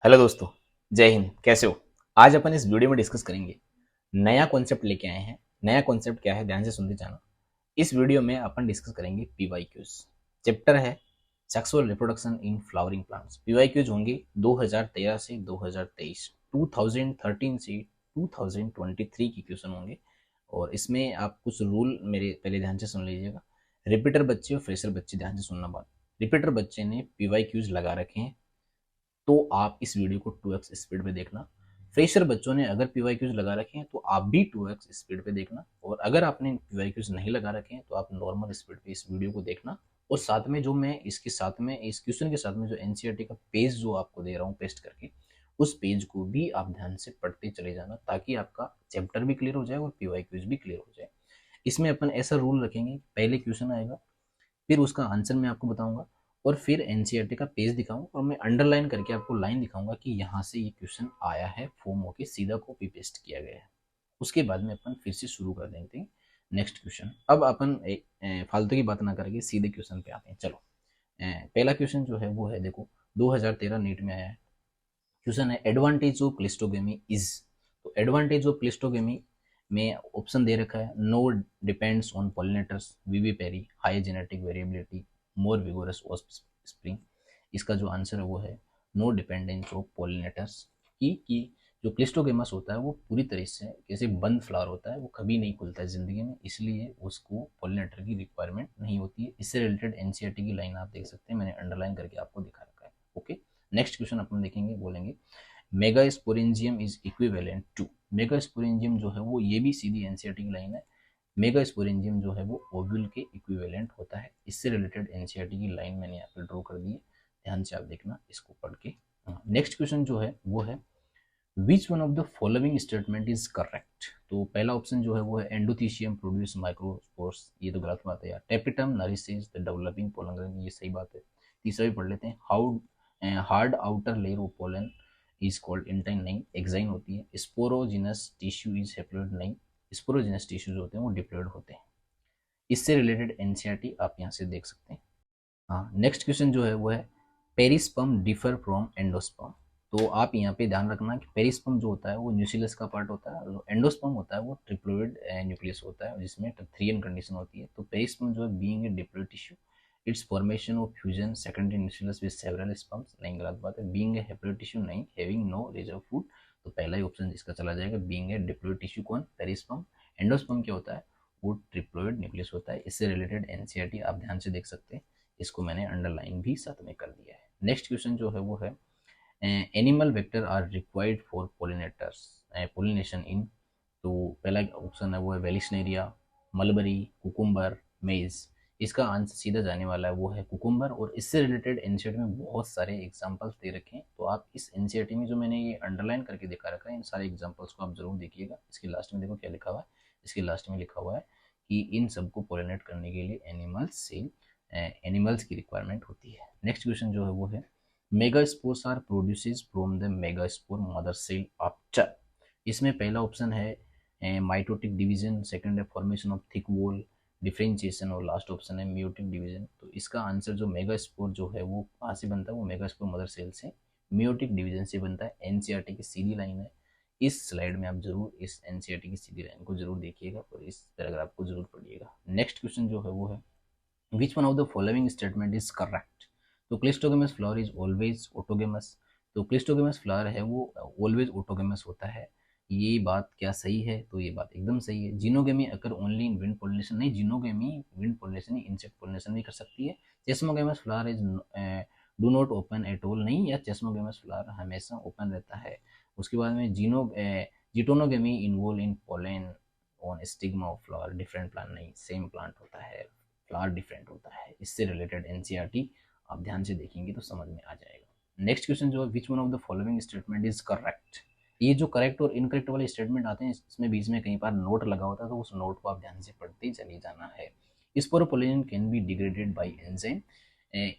Hello दोस्तों, जय हिंद। कैसे हो? आज अपन इस वीडियो में डिस्कस करेंगे, नया कॉन्सेप्ट लेके आए हैं। नया कॉन्सेप्ट क्या है, ध्यान से सुनते जाना। इस वीडियो में अपन डिस्कस करेंगे पीवाईक्यूज। चैप्टर है sexual reproduction in flowering plants. PYQs होंगे 2013 से 2023, 2013 से 2023 की क्वेश्चन होंगे। और इसमें आप कुछ रूल मेरे पहले ध्यान से सुन लीजिएगा। रिपीटर बच्चे और फ्रेशर बच्चे ध्यान से सुनना बात। रिपीटर बच्चे ने पीवाईक्यूज लगा रखे हैं तो आप इस वीडियो को 2x स्पीड पे देखना। फ्रेशर बच्चों ने अगर पीवाईक्यूज लगा रखे हैं तो आप भी 2x स्पीड पे देखना। और अगर आपने पीवाईक्यूज नहीं लगा रखे हैं तो आप नॉर्मल स्पीड पे इस वीडियो को देखना। और साथ में जो मैं इसके साथ में इस क्वेश्चन के साथ में जो एनसीईआरटी का पेज जो आपको दे रहा हूँ पेस्ट करके, उस पेज को भी आप ध्यान से पढ़ते चले जाना ताकि आपका चैप्टर भी क्लियर हो जाए और पीवाईक्यूज भी क्लियर हो जाए। इसमें अपन ऐसा रूल रखेंगे, पहले क्वेश्चन आएगा, फिर उसका आंसर मैं आपको बताऊंगा, और फिर एनसीईआरटी का पेज दिखाऊंगा और मैं अंडरलाइन करके आपको लाइन दिखाऊंगा कि यहाँ से ये क्वेश्चन आया है, फॉर्म होके सीधा कॉपी पेस्ट किया गया है। उसके बाद में अपन फिर से शुरू कर देंगे नेक्स्ट क्वेश्चन। अब अपन फालतू की बात ना करके सीधे क्वेश्चन पे आते हैं। चलो, पहला क्वेश्चन जो है वो है, देखो 2013 नीट में आया है। क्वेश्चन है एडवांटेज ऑफ क्लिस्टोगेमी इज। तो एडवांटेज ऑफ क्लिस्टोगेमी में ऑप्शन दे रखा है, no depends on pollinators, vivipary, high genetic variability, more vigorous offspring. इसका जो आंसर है वो है नो डिपेंडेंस ऑफ पॉलिनेटर्स की जो क्लिस्टोगेमस होता है वो पूरी तरह से जैसे बंद फ्लावर होता है, वो कभी नहीं खुलता है जिंदगी में, इसलिए उसको पॉलिनेटर की रिक्वायरमेंट नहीं होती है। इससे रिलेटेड एनसीईआरटी की लाइन आप देख सकते हैं, मैंने अंडरलाइन करके आपको दिखा रखा है। ओके, नेक्स्ट क्वेश्चन अपन देखेंगे, बोलेंगे megasporangium is equivalent to. Megasporangium जो है वो, ये भी सीधी एनसीईआरटी की लाइन है। मेगास्पोरेंजियम जो है वो ओव्यूल के इक्विवेलेंट होता है। इससे रिलेटेड एनसीईआरटी की लाइन मैंने यहाँ पे ड्रॉ कर दी है, ध्यान से आप देखना इसको पढ़ के। नेक्स्ट क्वेश्चन जो है वो है, which one of the following statement is correct. तो पहला ऑप्शन जो है वो है एंडोथीशियम प्रोड्यूस माइक्रोस्पोर्स, ये तो गलत बात है यार। Tapetum nourishes the developing pollen grain, ये सही बात है। तीसरा भी पढ़ लेते हैं, how hard outer layer of pollen is called intine, नहीं एक्साइन होती है। स्पोरोजिनस टिश्यू इज हैप्लोइड, नहीं स्पोरोजिनस टिश्यू जो होते हैं वो डिप्लॉयड होते हैं। इससे रिलेटेड एनसीईआरटी आप यहाँ से देख सकते हैं। हाँ, नेक्स्ट क्वेश्चन जो है वो है, पेरिस्पर्म डिफर फ्रॉम एंडोस्पर्म। तो आप यहाँ पे ध्यान रखना कि पेरिस्पर्म जो होता है वो न्यूक्लियस का पार्ट होता है, और एंडोस्पर्म होता है वो ट्रिप्लोइड न्यूक्लियस होता है जिसमें 3n कंडीशन होती है। तो पेरिस्पर्म जो है being a diploid tissue, it's formation of fusion secondary nucleus with several sperms, नहीं गलत बात है। बीइंग ए हैप्लोइड टिश्यू, नहीं। हैविंग नो रिजर्व फूड, तो पहला ही ऑप्शन इसका चला जाएगा। बीइंग ए डिप्लोइड टिश्यू कौन, पेरिस्पर्म। एंडोस्पर्म क्या होता है, वो ट्रिप्लोइड न्यूक्लियस होता है। इससे रिलेटेड एनसीईआरटी आप ध्यान से देख सकते हैं, इसको मैंने अंडरलाइन भी साथ में कर दिया है। नेक्स्ट क्वेश्चन जो है वो है, animal vector are required for pollinators pollination in. तो पहला ऑप्शन है वो है वेलिस्नेरिया, मलबरी, कुकुम्बर, मेज। इसका आंसर सीधा जाने वाला है वो है कुकुम्बर। और इससे रिलेटेड एनसीईआरटी में बहुत सारे एग्जांपल्स दे रखे हैं, तो आप इस एनसीईआरटी में जो मैंने ये अंडरलाइन करके दिखा रखा है इन सारे एग्जांपल्स को आप जरूर देखिएगा। इसके लास्ट में देखो क्या लिखा हुआ है, इसके लास्ट में लिखा हुआ है कि इन सबको पोलिनेट करने के लिए एनिमल्स की रिक्वायरमेंट होती है। नेक्स्ट क्वेश्चन जो है वो है, megaspores are produces from the megaspore mother cell after. इसमें पहला ऑप्शन है माइटोटिक डिवीजन, सेकंड है formation of thick wall, differentiation, और लास्ट ऑप्शन है मियोटिक डिवीजन। तो इसका आंसर जो मेगास्पोर जो है वो कहाँ से बनता है, वो मेगास्पोर मदर सेल से मियोटिक डिवीजन से बनता है। एनसीईआरटी की सीधी लाइन है। इस स्लाइड में आप जरूर इस एनसीईआरटी की सीधी लाइन को जरूर देखिएगा और इस पैराग्राफ को जरूर पढ़िएगा। नेक्स्ट क्वेश्चन जो है वो है, which one of the following statement is correct. तो क्लिस्टोगेमस फ्लावर इज ऑलवेज ऑटोगेमस। तो क्लिस्टोगेमस फ्लावर है वो ऑलवेज ऑटोगेमस होता है, ये बात क्या सही है, तो ये बात एकदम सही है। Xenogamy occur only in wind pollination, नहीं xenogamy wind pollination insect pollination भी कर सकती है। Chasmogamous flower is do not open at all, नहीं, या चेस्मोगेमस फ्लावर हमेशा ओपन रहता है। उसके बाद में geitonogamy involve in pollen on stigma of flower, different plant, नहीं सेम प्लांट होता है, फ्लावर डिफरेंट होता है। इससे रिलेटेड एनसीईआरटी आप ध्यान से देखेंगे तो समझ में आ जाएगा। नेक्स्ट क्वेश्चन जो है, which one of the following statement is correct. ये जो करेक्ट और इनकरेक्ट वाले स्टेटमेंट आते हैं इसमें बीच में कई बार नोट लगा होता है, तो उस नोट को आप ध्यान से पढ़ते चले जाना है। Sporopollenin can be degraded by enzyme.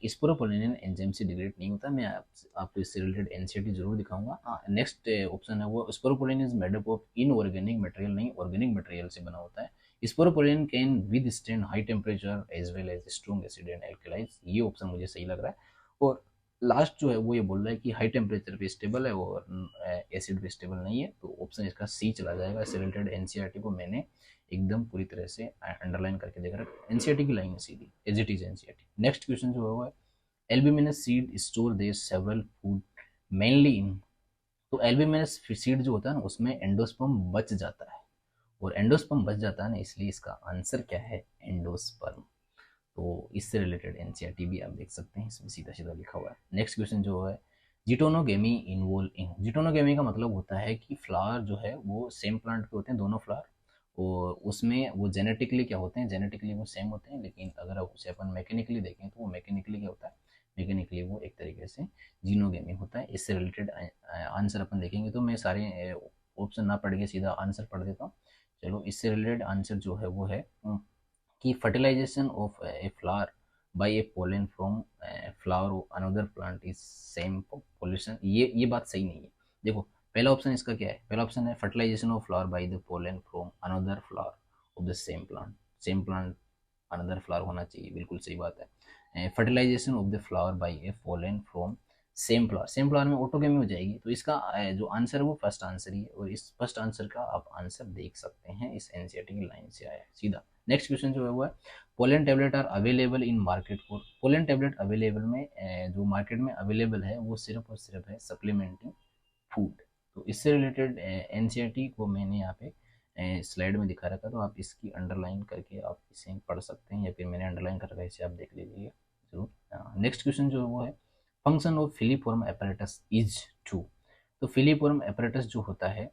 Sporopollenin enzyme से डिग्रेड नहीं होता, मैं आपको इससे रिलेटेड एनसीईआरटी जरूर दिखाऊंगा। हाँ, नेक्स्ट ऑप्शन है वो, sporopollenin is made up of inorganic material, नहीं ऑर्गेनिक मटेरियल से बना होता है। Sporopollenin can withstand high temperature as well as strong acid and alkalis, ये ऑप्शन मुझे सही लग रहा है। और लास्ट जो है वो ये बोल रहा है कि हाई टेम्परेचर पे स्टेबल है और एसिड पे स्टेबल नहीं है, तो ऑप्शन इसका सी चला जाएगा। इससे रिलेटेड एनसीईआरटी को मैंने एकदम पूरी तरह से अंडरलाइन करके देख रहा है। एनसीईआरटी की लाइन है सीधी, as it is NCERT. Next question जो है वो है albuminous seed store their several food mainly in. तो एल्ब्यूमिनस सीड जो होता है ना उसमें एंडोस्पर्म बच जाता है, और एंडोस्पर्म बच जाता है ना, इसलिए इसका आंसर क्या है, एंडोस्पर्म। तो इससे रिलेटेड एनसीईआरटी भी आप देख सकते हैं, इसमें सीधा सीधा लिखा हुआ है। नेक्स्ट क्वेश्चन जो है जिटोनोगेमी इन्वॉल्व इन। जिटोनोगेमी का मतलब होता है कि फ्लावर जो है वो सेम प्लांट पे होते हैं, दोनों फ्लावर, और उसमें वो जेनेटिकली क्या होते हैं, जेनेटिकली वो सेम होते हैं, लेकिन अगर उसे अपन मैकेनिकली देखें तो वो मैकेनिकली क्या होता है, मैकेनिकली वो एक तरीके से जीनोगेमी होता है। इससे रिलेटेड आंसर अपन देखेंगे, तो मैं सारे ऑप्शन ना पढ़ के सीधा आंसर पढ़ देता हूँ। चलो, इससे रिलेटेड आंसर जो है वो है कि fertilization of a flower by a pollen from flower another plant is same pollution. ये बात सही नहीं है। देखो, पहला ऑप्शन इसका क्या है, पहला ऑप्शन है fertilization of flower by the pollen from another flower of the same plant. Same plant another flower होना चाहिए, बिल्कुल सही बात है। Fertilization of the flower by a pollen from same flower, same flower में ऑटोगेमी हो जाएगी, तो इसका जो आंसर है वो फर्स्ट आंसर ही है, और इस फर्स्ट आंसर का आप आंसर देख सकते हैं, इस एनसीईआरटी की लाइन से आया है सीधा। नेक्स्ट क्वेश्चन जो है वो है pollen tablet are available in market for. Pollen tablet available में जो मार्केट में अवेलेबल है वो सिर्फ और सिर्फ है सप्लीमेंटिंग फूड। तो इससे रिलेटेड एनसीईआरटी को मैंने यहाँ पे स्लाइड में दिखा रखा, तो आप इसकी अंडरलाइन करके आप इसे पढ़ सकते हैं, या फिर मैंने अंडरलाइन कर रखा है, इसे आप देख लीजिएगा जरूर। नेक्स्ट क्वेश्चन जो है वो है function of filiform apparatus is to. तो फिलीफॉर्म एपरेटस जो होता है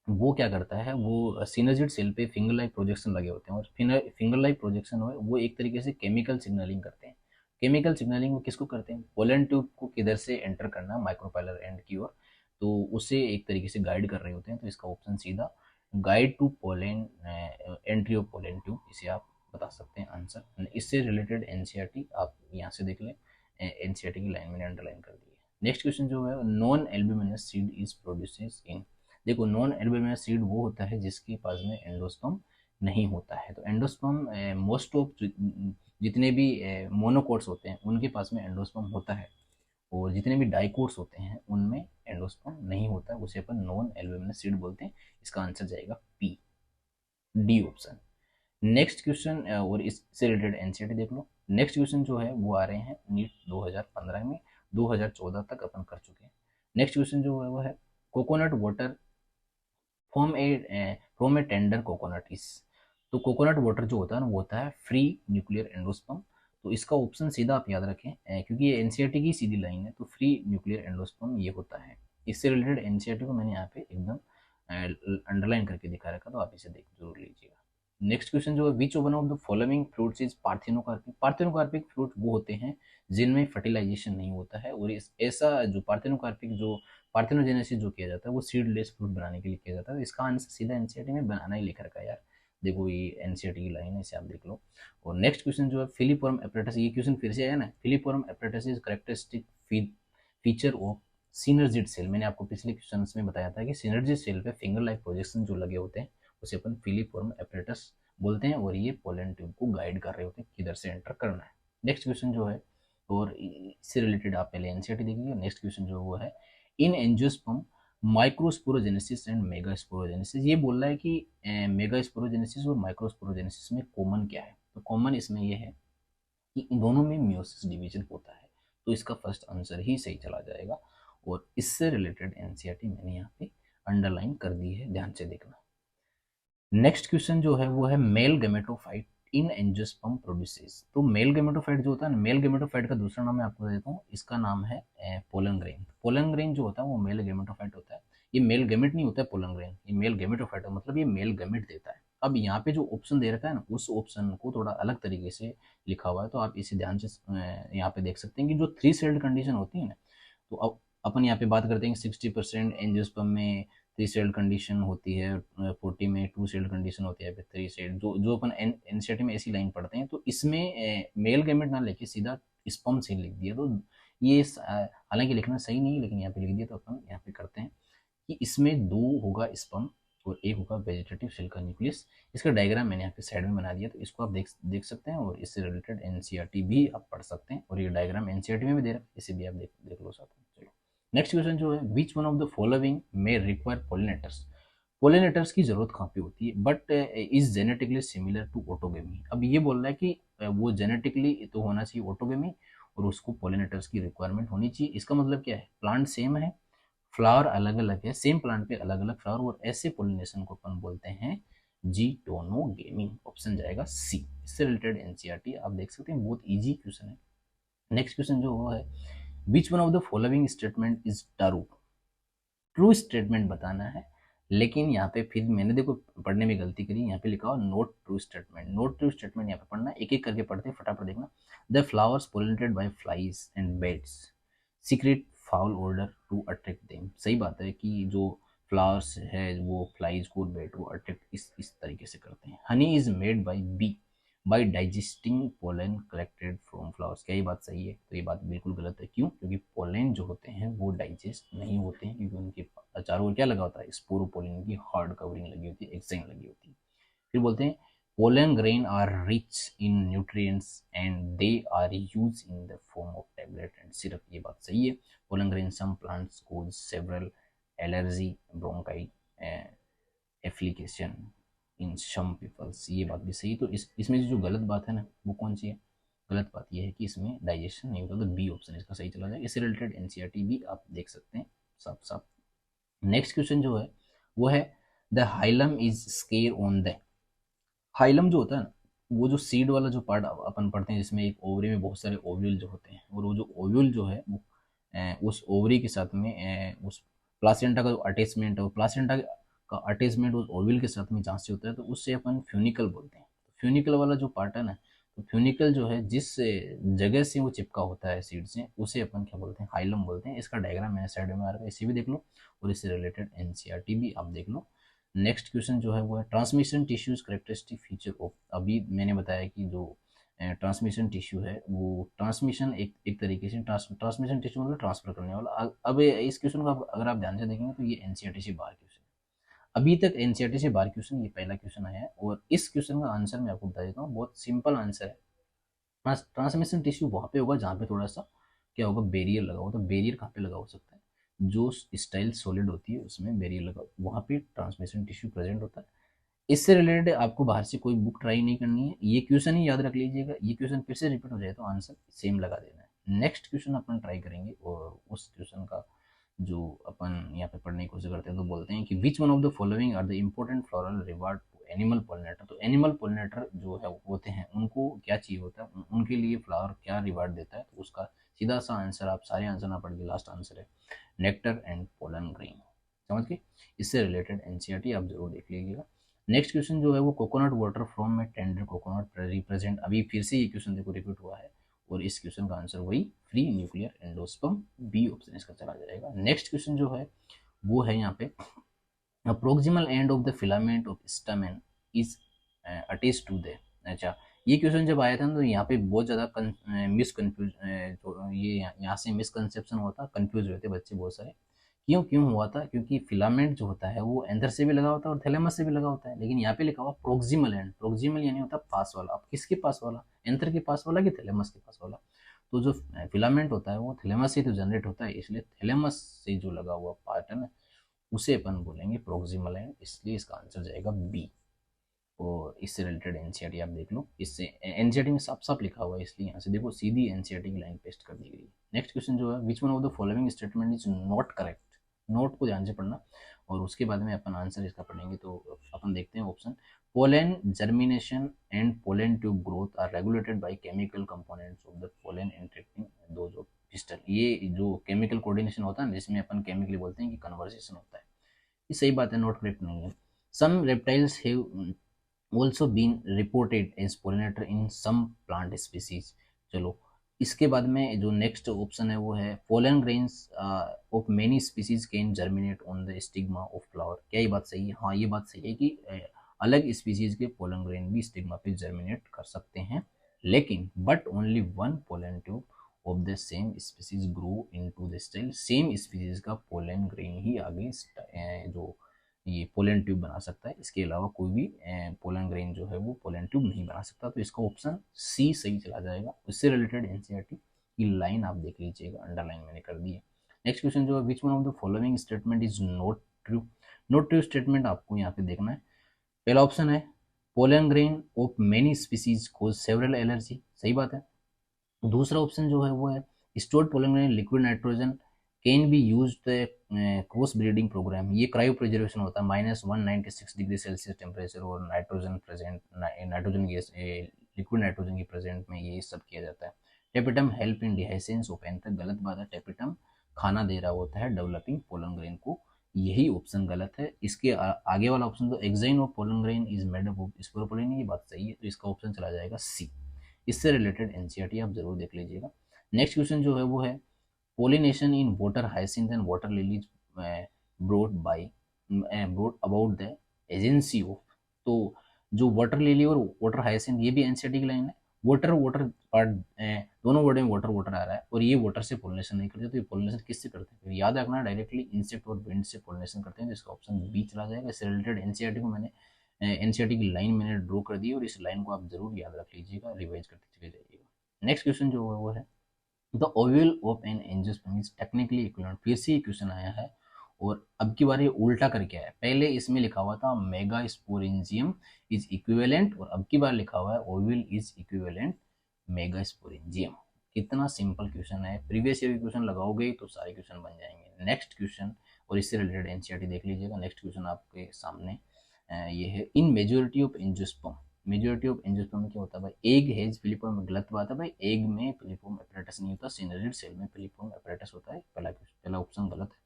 वो क्या करता है, वो सिनर्जिड सेल पे फिंगर लाइक प्रोजेक्शन लगे होते हैं, और फिंगर लाइक प्रोजेक्शन वो एक तरीके से केमिकल सिग्नलिंग करते हैं। केमिकल सिग्नलिंग वो किसको करते हैं, पोलन ट्यूब को किधर से एंटर करना, माइक्रोपाइलर एंड की ओर, तो उसे एक तरीके से गाइड कर रहे होते हैं। तो इसका ऑप्शन सीधा guide to pollen, entry of pollen tube, इसे आप बता सकते हैं आंसर। इससे रिलेटेड एनसीईआरटी आप यहाँ से देख लें, एनसीईआरटी की लाइन मैंने अंडरलाइन कर दी है। नेक्स्ट क्वेश्चन जो है non albuminous seed is produces इन। देखो, नॉन एल्ब्यूमिनस सीड वो होता है जिसके पास में एंडोस्पर्म नहीं होता है। तो एंडोस्पर्म मोस्ट ऑफ जितने भी मोनोकोट्स होते हैं उनके पास में एंडोस्पर्म होता है, और जितने भी डाइकोट्स होते हैं उनमें एंडोस्पर्म नहीं होता है, उसे अपन नॉन एल्ब्यूमिनस सीड बोलते हैं। इसका आंसर जाएगा P, D option. Next question, और इससे रिलेटेड एनसीईआरटी देख लो। नेक्स्ट क्वेश्चन जो है वो आ रहे हैं नीट 2015 में, 2014 तक अपन कर चुके हैं। नेक्स्ट क्वेश्चन जो है वो है coconut water from A tender coconut is. तो कोकोनट वाटर जो होता है ना वो होता है फ्री न्यूक्लियर एंडोस्पर्म। तो इसका ऑप्शन सीधा आप याद रखें, क्योंकि ये एनसीईआरटी की सीधी लाइन है, तो फ्री न्यूक्लियर एंडोस्पर्म ये होता है। इससे रिलेटेड एनसीईआरटी को मैंने यहाँ पे एकदम अंडरलाइन करके दिखा रखा, तो आप इसे देख जरूर लीजिएगा। नेक्स्ट क्वेश्चन जो है which one of the following fruits is parthenocarpic. Parthenocarpic fruit वो होते हैं जिनमें फर्टिलाइजेशन नहीं होता है, और इस ऐसा जो पार्थिनोकार्पिक जो पार्थिनोजेनेसिस जो किया जाता है वो सीडलेस फ्रूट बनाने के लिए किया जाता है। तो इसका आंसर सीधा एनसीईआरटी में बनाना ही लिख रखा है यार, देखो ये एनसीईआरटी की लाइन है, इसे आप देख लो। और नेक्स्ट क्वेश्चन जो है फिलीफॉर्म एपरेटस, ये क्वेश्चन फिर से आया ना, filiform apparatus is characteristic feature of synergid cell. मैंने आपको पिछले क्वेश्चन में बताया था कि सिनर्जिड सेल पे फिंगर लाइक प्रोजेक्शन जो लगे होते हैं उसे अपन फिलीफॉर्म एपरेटस बोलते हैं, और ये पोलन ट्यूब को गाइड कर रहे होते हैं किधर से एंटर करना है। नेक्स्ट क्वेश्चन जो है, और इससे रिलेटेड आप पहले एनसीईआरटी देखिए। नेक्स्ट क्वेश्चन जो वो है इन एंजियोस्पर्म माइक्रोस्पोरोजेनेसिस एंड मेगास्पोरोजेनेसिस। ये बोल रहा है कि मेगास्पोरोजेनेसिस और माइक्रोस्पोरोजेनेसिस में कॉमन क्या है। तो कॉमन इसमें यह है कि इन दोनों में म्यूसिस डिवीजन होता है, तो इसका फर्स्ट आंसर ही सही चला जाएगा। और इससे रिलेटेड एनसीईआरटी मैंने यहाँ पे अंडरलाइन कर दी है, ध्यान से देखना। नेक्स्ट क्वेश्चन जो है वो है मेल गेमेटोफाइट इन एंजियोस्पर्म प्रोड्यूसेस। तो मेल गेमेटोफाइट जो होता है ना, मेल गेमेटोफाइट का दूसरा नाम मैं आपको दे देता हूँ, इसका नाम है पोलन ग्रेन। पोलन ग्रेन जो होता है वो मेल गेमेटोफाइट होता है। ये मेल गेमेट नहीं होता है पोलन ग्रेन, ये मेल गेमेटोफाइट है, मतलब ये मेल गेमेट देता है। अब यहाँ पे जो ऑप्शन दे रखा है ना, उस ऑप्शन को थोड़ा अलग तरीके से लिखा हुआ है, तो आप इसे ध्यान से यहाँ पे देख सकते हैं कि जो 3 सेल्ड कंडीशन होती है ना, तो अब अपन यहाँ पे बात करते हैं 60% एंजियोस्पर्म में 3 सेल्ड कंडीशन होती है, 40 में 2 सेल्ड कंडीशन होती है, फिर 3 सेल्ड जो अपन एनसीईआरटी में ऐसी लाइन पढ़ते हैं। तो इसमें मेल गैमेट ना लेके सीधा स्पर्म सेल लिख दिया, तो ये हालांकि लिखना सही नहीं है, लेकिन यहाँ पे लिख दिया, तो अपन यहाँ पे करते हैं कि इसमें 2 होगा स्पर्म और एक होगा वेजिटेटिव सेल का न्यूक्लियस। इसका डायग्राम मैंने यहाँ पे साइड में बना दिया, तो इसको आप देख सकते हैं और इससे रिलेटेड एनसीईआरटी भी आप पढ़ सकते हैं, और ये डायग्राम एनसीईआरटी में भी दे रहा है, इसे भी आप देख लो साथ में। चलो नेक्स्ट क्वेश्चन जो है, which one of the following में रिक्वायर पोलिनेटर्स। पोलिनेटर्स की जरूरत कहाँ पे होती है, but is genetically similar to autogamy. अब ये बोल रहा है कि वो जेनेटिकली तो होना चाहिए ऑटोगेमी, और उसको पोलिनेटर्स की रिक्वायरमेंट होनी चाहिए। इसका मतलब क्या है, प्लांट सेम है, फ्लावर अलग अलग है, सेम प्लांट पे अलग अलग फ्लावर, और ऐसे पोलिनेशन को अपन बोलते हैं जीटोनोगेमी। ऑप्शन जाएगा सी। इससे रिलेटेड एनसीईआरटी आप देख सकते हैं, बहुत इजी क्वेश्चन है। नेक्स्ट क्वेश्चन जो हुआ है, which one of the following statement is true. True statement बताना है, लेकिन यहाँ पे फिर मैंने देखो पढ़ने में गलती करी, यहाँ पे लिखा हुआ note true statement. Note true statement यहाँ पे पढ़ना, एक एक करके पढ़ते हैं, फटाफट देखना। The flowers pollinated by flies and beds secret foul order to attract them. सही बात है कि जो फ्लावर्स है वो फ्लाइज को, बेड को अट्रैक्ट इस तरीके से करते हैं। Honey is made by bee by digesting pollen collected from flowers. क्या ये बात सही है? तो ये बात बिल्कुल गलत है। क्यों? क्योंकि पोलन जो होते हैं वो डाइजेस्ट नहीं होते हैं, क्योंकि उनके चारों ओर क्या लगा होता है, स्पोरोपोलिन की हार्ड कवरिंग लगी होती है, एक्साइन लगी होती है। फिर बोलते हैं pollen grain are rich in nutrients and they are use in the form of tablet and syrup. ये बात सही है। Pollen grain some plants cause several allergy bronchi application in some peoples. ये बात भी सही। तो इसमें जो गलत बात है ना, वो कौन सी है? गलत बात यह है कि इसमें डाइजेशन नहीं होता, तो बी ऑप्शन इसका सही चला जाए। इससे रिलेटेड एनसीईआरटी भी आप देख सकते हैं साफ साफ। नेक्स्ट क्वेश्चन जो है वो है, the hilum is square on the. Hilum जो होता है ना, वो जो सीड वाला जो पार्ट अपन पढ़ते हैं, जिसमें एक ओवरी में बहुत सारे ओव्यूल जो होते हैं, और वो जो ओव्यूल जो है वो उस ओवरी के साथ में उस प्लासेंटा का जो अटैचमेंट है, वो प्लासेंटा का अटैचमेंट उस ओव्यूल के साथ में जहाँ से होता है, तो उससे अपन फ्यूनिकल बोलते हैं। तो फ्यूनिकल वाला जो पार्ट है ना, तो फ्यूनिकल जो है जिस जगह से वो चिपका होता है सीड से, उसे अपन क्या बोलते हैं? हाइलम बोलते हैं। इसका डायग्राम मैंने साइड में आ रहा है, इसे भी देख लो, और इससे रिलेटेड एनसीईआरटी भी आप देख लो। नेक्स्ट क्वेश्चन जो है वो है, transmission tissues characteristic feature of. अभी मैंने बताया कि जो ट्रांसमिशन टिश्यू है वो ट्रांसमिशन एक तरीके से ट्रांसमिशन टिश्यू मतलब ट्रांसफर करने वाला। अब इस क्वेश्चन को अगर आप ध्यान से देखेंगे तो ये एनसीईआरटी से बाहर क्वेश्चन है। अभी तक एनसीईआरटी से बाहर क्वेश्चन ये पहला क्वेश्चन आया है, और इस क्वेश्चन का आंसर मैं आपको बता देता हूँ, बहुत सिंपल आंसर है। ट्रांसमिशन टिश्यू वहाँ पे होगा जहाँ पे थोड़ा सा क्या होगा, बैरियर लगा हो। तो बैरियर कहाँ पे लगा हो सकता है? जो स्टाइल सॉलिड होती है उसमें बैरियर लगा, वहाँ पे ट्रांसमिशन टिश्यू प्रेजेंट होता है। इससे रिलेटेड आपको बाहर से कोई बुक ट्राई नहीं करनी है, ये क्वेश्चन ही याद रख लीजिएगा। ये क्वेश्चन फिर से रिपीट हो जाए तो आंसर सेम लगा देना है। नेक्स्ट क्वेश्चन अपन ट्राई करेंगे, और उस क्वेश्चन का जो अपन यहाँ पे पढ़ने की कोशिश करते हैं, तो बोलते हैं कि which one of the following are the important floral reward to animal pollinator. तो एनिमल पोलिनेटर जो है होते हैं, उनको क्या चाहिए होता है, उनके लिए फ्लावर क्या रिवार्ड देता है? तो उसका सीधा सा आंसर, आप सारे आंसर ना पढ़ के लास्ट आंसर है नेक्टर एंड पोलन ग्रेन। समझ गए? इससे रिलेटेड एनसीईआरटी आप जरूर देख लीजिएगा। नेक्स्ट क्वेश्चन जो है वो, कोकोनट वाटर फ्रॉम में टेंडर कोकोनट रिप्रेजेंट। अभी फिर से ये क्वेश्चन देखो रिपीट हुआ है, और इस क्वेश्चन का आंसर वही free nuclear endosperm, B option इसका चला जाएगा। नेक्स्ट क्वेश्चन जो है वो है यहाँ पे, proximal end of the filament of stamen is attached to the. अच्छा, ये क्वेश्चन जब आया था ना, तो यहाँ पे बहुत ज़्यादा ये यहाँ से मिसकंसेप्शन हुआ था, कंफ्यूज हुए थे बच्चे बहुत सारे। क्यों हुआ था? क्योंकि फिलामेंट जो होता है वो एंथर से भी लगा होता है और थैलेमस से भी लगा होता है, लेकिन यहाँ पे लिखा हुआ प्रोक्सिमल एंड। प्रोक्सिमल यानी होता है पास वाला। अब किसके पास वाला? एंथर के पास वाला कि थैलेमस के पास वाला? तो जो फिलामेंट होता है वो थैलेमस से तो जनरेट होता है, इसलिए थैलेमस से जो लगा हुआ पार्ट है ना, उसे अपन बोलेंगे प्रोक्सिमल एंड, इसलिए इसका आंसर जाएगा बी। और इससे रिलेटेड एनसीईआरटी आप देख लो, इससे एनसीईआरटी में साफ साफ लिखा हुआ है, इसलिए यहाँ से देखो सीधी एनसीईआरटी की लाइन पेस्ट कर दी गई। नेक्स्ट क्वेश्चन जो है, which one of the following statement is not correct. Note को ध्यान से पढ़ना, और उसके बाद में अपन आंसर इसका पढ़ेंगे। तो अपन देखते हैं option, pollen germination and pollen tube growth are regulated by chemical components of the pollen interacting those of pistil. ये जो केमिकल कोऑर्डिनेशन होता है, जिसमें अपन केमिकली बोलते हैं कि कन्वर्सेशन होता है, ये सही बात है, नॉट करेक्ट नहीं है। Some reptiles have also been reported as pollinator in some plant species। चलो इसके बाद में जो नेक्स्ट ऑप्शन है वो है, pollen grains of many species can germinate on the stigma of flower. क्या ये बात सही है? हाँ, ये बात सही है कि अलग स्पीसीज के पोलन ग्रेन भी स्टिग्मा पे जर्मिनेट कर सकते हैं, लेकिन but only one pollen tube of the same species grow into the style. Same species का पोलन ग्रेन ही आगे जो ये पोलन ट्यूब बना सकता है, इसके अलावा कोई भी पोलन ग्रेन जो है वो पोलन ट्यूब नहीं बना सकता। तो इसका ऑप्शन सी सही चला जाएगा। इससे रिलेटेड एनसीईआरटी की लाइन आप देख लीजिएगा, अंडरलाइन मैंने कर दी है। नेक्स्ट क्वेश्चन जो है, which one of the following statement is not true. Not true statement आपको यहाँ पे देखना है। पहला ऑप्शन है pollen grain of many species cause several allergy, सही बात है। दूसरा ऑप्शन जो है वो है stored pollen grain liquid nitrogen can be use cross breeding programme. ये क्रायो प्रिजर्वेशन होता है, -196 डिग्री सेल्सियस टेम्परेचर और nitrogen present, nitrogen gas, liquid nitrogen की प्रेजेंट में ये सब किया जाता है। Tapetum help in dehiscence of anther, गलत बात है। टेपिटम खाना दे रहा होता है डेवलपिंग पोलन ग्रेन को, यही ऑप्शन गलत है। इसके आगे वाला ऑप्शन तो exine of pollen grain is made up of sporopollenin, ये बात सही है। तो इसका ऑप्शन चला जाएगा सी। इससे रिलेटेड एनसीईआरटी आप जरूर देख लीजिएगा। नेक्स्ट क्वेश्चन जो है वो है pollination in water hyacinth and water lilies broad by broad about the agency of. तो जो वाटर लिली और वाटर हाइसिंथ ये भी एनसीईआरटी की लाइन है। वाटर वाटर पार्ट दोनों वर्ड में वाटर वाटर आ रहा है और ये वाटर से पोलिनेशन नहीं करते, तो ये पोलिनेशन किससे करते हैं? फिर याद रखना डायरेक्टली इंसेक्ट और विंड से पोलिनेशन करते हैं, जिसका ऑप्शन बी चला जाएगा। इससे रिलेटेड एनसीईआरटी को मैंने एनसीईआरटी की लाइन मैंने ड्रॉ कर दी और इस लाइन को आप जरूर याद रख लीजिएगा, रिवाइज करते चले जाइएगा। नेक्स्ट क्वेश्चन जो है वो है the ovule of an angiosperm is technically equivalent. फिर से ये क्वेश्चन आया है और अब की बार ये उल्टा करके आया। पहले इसमें लिखा हुआ था मेगास्पोरेंजियम इज इक्विवेलेंट और अब की बार लिखा हुआ है ओव्यूल इज इक्विवेलेंट मेगास्पोरेंजियम। कितना सिंपल क्वेश्चन है, प्रीवियस ईयर क्वेश्चन लगाओगे तो सारे क्वेश्चन बन जाएंगे। नेक्स्ट क्वेश्चन और इससे रिलेटेड एनसीईआरटी देख लीजिएगा। नेक्स्ट क्वेश्चन आपके सामने ये है in majority of angiosperm. Majority of angiosperm में क्या होता है भाई? एग हैज फिलिफॉर्म, गलत बात है भाई, एग में फिलिफॉर्म एपरेटस नहीं होता, सिनरिड सेल में फिलिफॉर्म एपरेटस होता है। पहला ऑप्शन गलत है।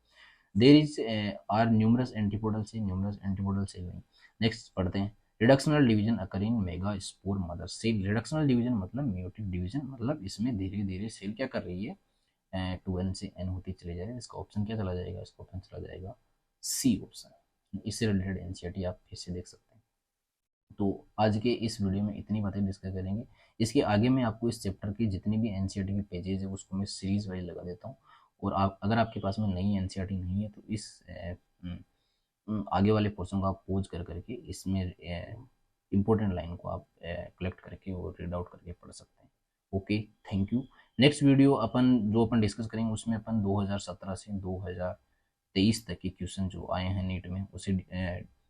There is are numerous antipodal cell, numerous antipodal cell नहीं। नेक्स्ट पढ़ते हैं reductional division occur in megaspore mother cell. Reductional division मतलब म्यूटेड डिवीजन, मतलब इसमें धीरे धीरे सेल क्या कर रही है, 2n से n होती चली जाएगी। इसका ऑप्शन क्या चला जाएगा? इसका ऑप्शन चला जाएगा सी ऑप्शन। इससे रिलेटेड एनसीईआरटी आप फिर से देख सकते हैं। तो आज के इस वीडियो में इतनी बातें डिस्कस करेंगे। इसके आगे मैं आपको इस चैप्टर की जितनी भी एनसीईआरटी के पेजेस है उसको मैं सीरीज वाइज लगा देता हूँ। और आप अगर आपके पास में नई एनसीईआरटी नहीं है तो इस आगे वाले पोर्शन को आप पोज कर करके इसमें इंपॉर्टेंट लाइन को आप कलेक्ट करके और रीड आउट करके पढ़ सकते हैं। Okay, thank you. Next video जो अपन डिस्कस करेंगे उसमें अपन 2017 से 2023 तक के क्वेश्चन जो आए हैं नीट में उसे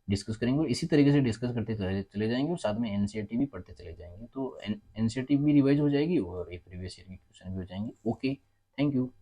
डिस्कस करेंगे और इसी तरीके से डिस्कस करते चले जाएंगे और साथ में एनसीईआरटी भी पढ़ते चले जाएंगे। तो एनसीईआरटी भी रिवाइज हो जाएगी और प्रीवियस ईयर के क्वेश्चन भी हो जाएंगे। Okay, thank you.